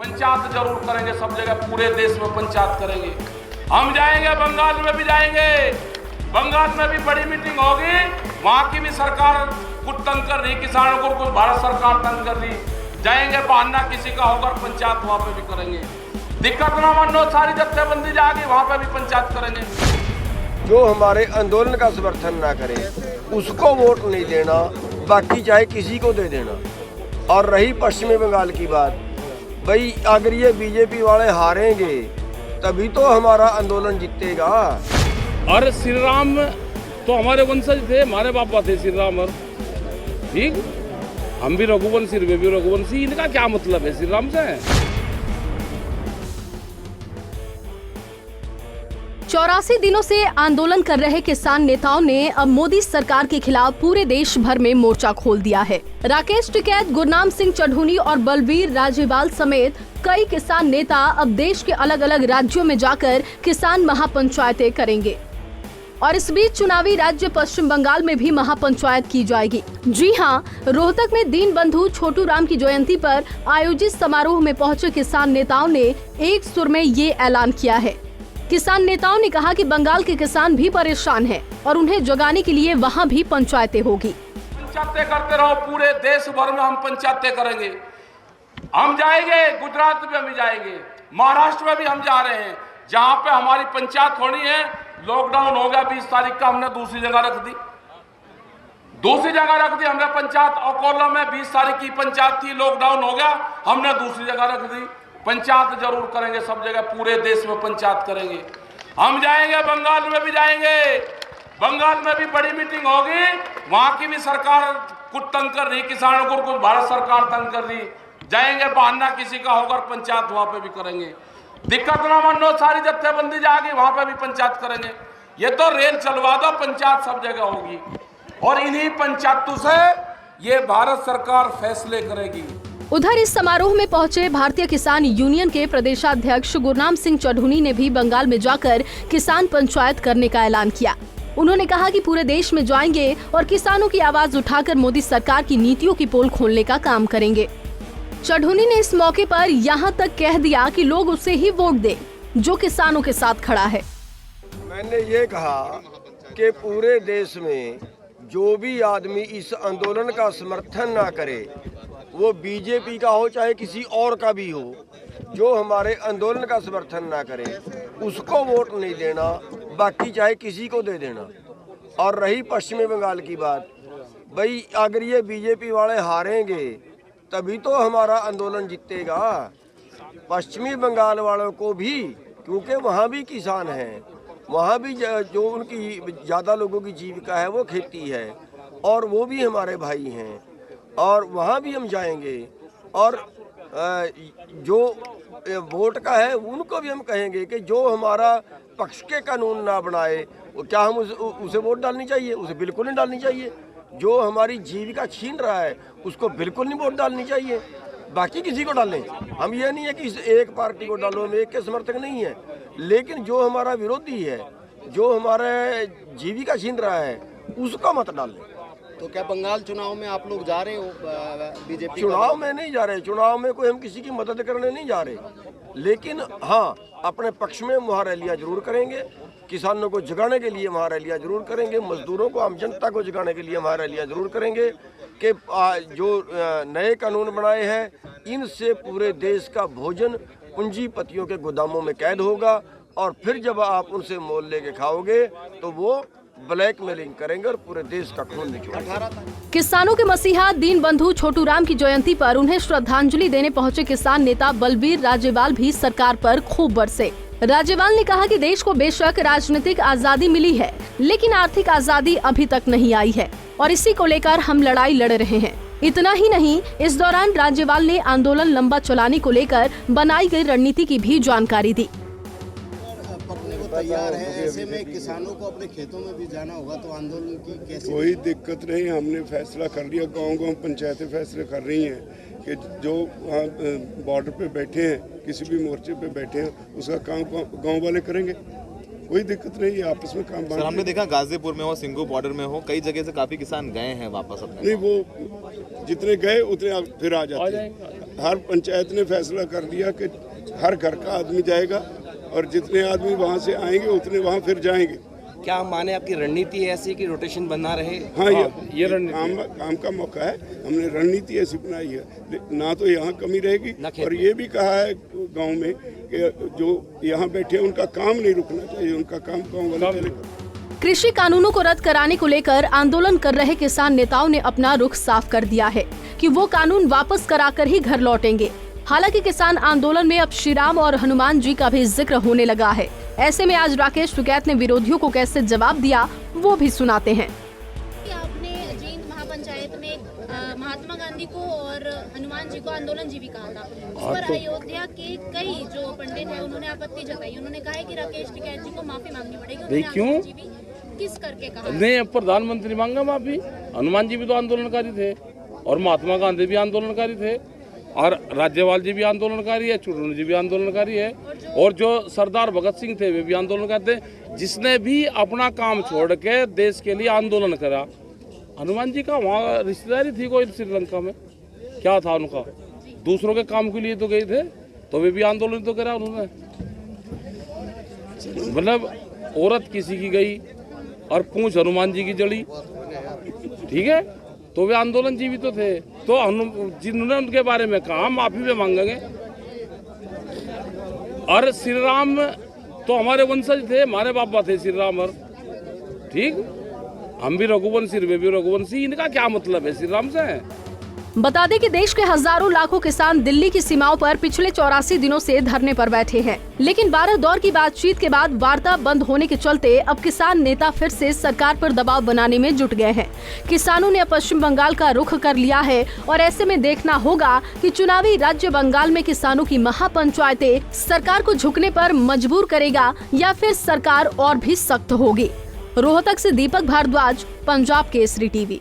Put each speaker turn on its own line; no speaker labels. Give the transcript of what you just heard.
पंचायत जरूर करेंगे, सब जगह पूरे देश में पंचायत करेंगे। हम जाएंगे, बंगाल में भी जाएंगे, बंगाल में भी बड़ी मीटिंग होगी, वहां की भी सरकार कुछ तंग कर रही, किसानों को कुछ भारत सरकार तंग कर रही, जाएंगे, बहाना किसी का होकर पंचायत वहां पे भी करेंगे। दिक्कत ना मानो, सारी जत्थेबंदी जाएगी, वहां पे भी पंचायत करेंगे।
जो हमारे आंदोलन का समर्थन ना करे उसको वोट नहीं देना, बाकी चाहे किसी को दे देना। और रही पश्चिमी बंगाल की बात, भाई अगर ये बीजेपी वाले हारेंगे तभी तो हमारा आंदोलन जीतेगा।
और श्री राम तो हमारे वंशज थे, हमारे पापा थे श्री राम, और ठीक हम भी रघुवंशी, वे भी रघुवंशी, इनका क्या मतलब है श्री राम से?
84 दिनों से आंदोलन कर रहे किसान नेताओं ने अब मोदी सरकार के खिलाफ पूरे देश भर में मोर्चा खोल दिया है। राकेश टिकैत, गुरनाम सिंह चढ़ूनी और बलबीर राजेवाल समेत कई किसान नेता अब देश के अलग अलग राज्यों में जाकर किसान महापंचायतें करेंगे। और इस बीच चुनावी राज्य पश्चिम बंगाल में भी महापंचायत की जाएगी। जी हां, रोहतक में दीनबंधु छोटू राम की जयंती पर आयोजित समारोह में पहुंचे किसान नेताओं ने एक सुर में ये ऐलान किया है। किसान नेताओं ने कहा कि बंगाल के किसान भी परेशान हैं और उन्हें जगाने के लिए वहां भी पंचायतें होगी।
पंचायतें करते रहो, पूरे देश भर में हम पंचायतें करेंगे। हम जाएंगे, गुजरात में भी जाएंगे, महाराष्ट्र में भी हम जा रहे हैं, जहां पे हमारी पंचायत होनी है। लॉकडाउन हो गया 20 तारीख का, हमने दूसरी जगह रख दी, हमने पंचायत। अकोला में 20 तारीख की पंचायत थी, लॉकडाउन हो गया, हमने दूसरी जगह रख दी। पंचायत जरूर करेंगे, सब जगह पूरे देश में पंचायत करेंगे। हम जाएंगे, बंगाल में भी जाएंगे, बंगाल में भी बड़ी मीटिंग होगी, वहां की भी सरकार कुछ तंग कर रही, किसानों को कुछ भारत सरकार तंग कर रही, जाएंगे, बहाना किसी का होकर पंचायत वहां पे भी करेंगे। दिक्कत ना मानो, सारी जत्थेबंदी जाएगी, वहां पे भी पंचायत करेंगे। ये तो रेल चलवा दो, पंचायत सब जगह होगी, और इन्हीं पंचायतों से ये भारत सरकार फैसले करेगी।
उधर इस समारोह में पहुंचे भारतीय किसान यूनियन के प्रदेशाध्यक्ष गुरनाम सिंह चढ़ूनी ने भी बंगाल में जाकर किसान पंचायत करने का ऐलान किया। उन्होंने कहा कि पूरे देश में जाएंगे और किसानों की आवाज उठाकर मोदी सरकार की नीतियों की पोल खोलने का काम करेंगे। चढ़ूनी ने इस मौके पर यहाँ तक कह दिया कि लोग उसे ही वोट दें जो किसानों के साथ खड़ा है।
मैंने ये कहा कि पूरे देश में जो भी आदमी इस आंदोलन का समर्थन ना करे, वो बीजेपी का हो चाहे किसी और का भी हो, जो हमारे आंदोलन का समर्थन ना करे उसको वोट नहीं देना, बाकी चाहे किसी को दे देना। और रही पश्चिमी बंगाल की बात, भाई अगर ये बीजेपी वाले हारेंगे तभी तो हमारा आंदोलन जीतेगा। पश्चिमी बंगाल वालों को भी, क्योंकि वहाँ भी किसान हैं, वहाँ भी जो उनकी ज़्यादा लोगों की जीविका है वो खेती है, और वो भी हमारे भाई हैं, और वहाँ भी हम जाएंगे। और जो वोट का है उनको भी हम कहेंगे कि जो हमारा पक्ष के कानून ना बनाए, क्या हम उसे वोट डालनी चाहिए? उसे बिल्कुल नहीं डालनी चाहिए। जो हमारी जीविका छीन रहा है उसको बिल्कुल नहीं वोट डालनी चाहिए, बाकी किसी को डालें। हम ये नहीं है कि एक पार्टी को डालो, हम एक के समर्थक नहीं है, लेकिन जो हमारा विरोधी है, जो हमारे जीविका छीन रहा है, उसको मत डालें।
तो क्या बंगाल चुनाव में आप लोग जा रहे हो बीजेपी?
चुनाव में नहीं जा रहे, चुनाव में कोई हम किसी की मदद करने नहीं जा रहे, लेकिन हाँ अपने पक्ष में वहाँ रैलियाँ जरूर करेंगे, किसानों को जगाने के लिए वहाँ रैलियाँ जरूर करेंगे, मजदूरों को, आम जनता को जगाने के लिए वहाँ रैलियाँ जरूर करेंगे कि जो नए कानून बनाए हैं इनसे पूरे देश का भोजन पूंजीपतियों के गोदामों में कैद होगा, और फिर जब आप उनसे मोल लेके खाओगे तो वो ब्लैकमेलिंग करेंगे और पूरे देश का खून निचोड़ेंगे।
किसानों के मसीहा दीनबंधु छोटू राम की जयंती पर उन्हें श्रद्धांजलि देने पहुंचे किसान नेता बलबीर राजेवाल भी सरकार पर खूब बरसे। राजेवाल ने कहा कि देश को बेशक राजनीतिक आजादी मिली है, लेकिन आर्थिक आजादी अभी तक नहीं आई है, और इसी को लेकर हम लड़ाई लड़ रहे हैं। इतना ही नहीं, इस दौरान राजेवाल ने आंदोलन लंबा चलाने को लेकर बनाई गई रणनीति की भी जानकारी दी।
तैयार है, ऐसे में किसानों को अपने खेतों में भी जाना होगा, तो आंदोलन की कैसे?
कोई दिक्कत नहीं, हमने फैसला कर लिया, गांव-गांव पंचायतें फैसले कर रही हैं कि जो वहाँ बॉर्डर पे बैठे हैं, किसी भी मोर्चे पे बैठे हैं, उसका काम गांव वाले करेंगे, कोई दिक्कत नहीं, आपस में काम।
सर हमने देखा गाजीपुर में हो, सिंगू बॉर्डर में हो, कई जगह से काफी किसान गए हैं वापस अपने।
नहीं, वो जितने गए उतने फिर आ जाते हैं। हर पंचायत ने फैसला कर दिया कि हर घर का आदमी जाएगा और जितने आदमी वहाँ से आएंगे उतने वहाँ फिर जाएंगे।
क्या माने आपकी रणनीति है ऐसी कि रोटेशन बना रहे?
हाँ,
ये
काम का मौका है। हमने रणनीति ऐसी बनाई है, ना तो यहाँ कमी रहेगी और ये भी कहा है गांव में कि जो यहाँ बैठे हैं उनका काम नहीं रुकना चाहिए, उनका काम गाँव वाले।
कृषि कानूनों को रद्द कराने को लेकर आंदोलन कर रहे किसान नेताओं ने अपना रुख साफ कर दिया है कि वो कानून वापस कराकर ही घर लौटेंगे। हालांकि किसान आंदोलन में अब श्री राम और हनुमान जी का भी जिक्र होने लगा है। ऐसे में आज राकेश टिकैत ने विरोधियों को कैसे जवाब दिया वो भी सुनाते हैं।
आपने जींद महापंचायत में महात्मा गांधी को और हनुमान जी को आंदोलन जीवी कहा था। उस पर अयोध्या के कई जो पंडित हैं उन्होंने आपत्ति जताई। उन्होंने कहा है कि राकेश टिकैत जी को माफी मांगनी पड़ेगी।
क्यों?
किस करके कहा?
नहीं, प्रधानमंत्री मांगा माफी। हनुमान जी भी तो आंदोलनकारी थे और महात्मा गांधी भी आंदोलनकारी थे और राज्यपाल जी भी आंदोलनकारी है, चुटुनी जी भी आंदोलनकारी है और जो सरदार भगत सिंह थे वे भी आंदोलनकारी थे। जिसने भी अपना काम छोड़ के देश के लिए आंदोलन करा, हनुमान जी का वहाँ रिश्तेदारी थी कोई श्रीलंका में, क्या था उनका? दूसरों के काम के लिए तो गए थे, तो वे भी आंदोलन तो करा उन्होंने। मतलब औरत किसी की गई और पूंछ हनुमान जी की जड़ी, ठीक है, तो वे आंदोलन जीवी तो थे। तो जिन्होंने उनके बारे में कहा माफी भी मांगेंगे। और श्री राम तो हमारे वंशज थे, हमारे बाबा थे श्री राम, और ठीक, हम भी रघुवंशी, वे भी रघुवंशी। इनका क्या मतलब है श्री राम से?
बता दें कि देश के हजारों लाखों किसान दिल्ली की सीमाओं पर पिछले 84 दिनों से धरने पर बैठे हैं। लेकिन 12 दौर की बातचीत के बाद वार्ता बंद होने के चलते अब किसान नेता फिर से सरकार पर दबाव बनाने में जुट गए हैं। किसानों ने पश्चिम बंगाल का रुख कर लिया है और ऐसे में देखना होगा कि चुनावी राज्य बंगाल में किसानों की महापंचायतें सरकार को झुकने पर मजबूर करेगा या फिर सरकार और भी सख्त होगी। रोहतक से दीपक भारद्वाज, पंजाब केसरी टीवी।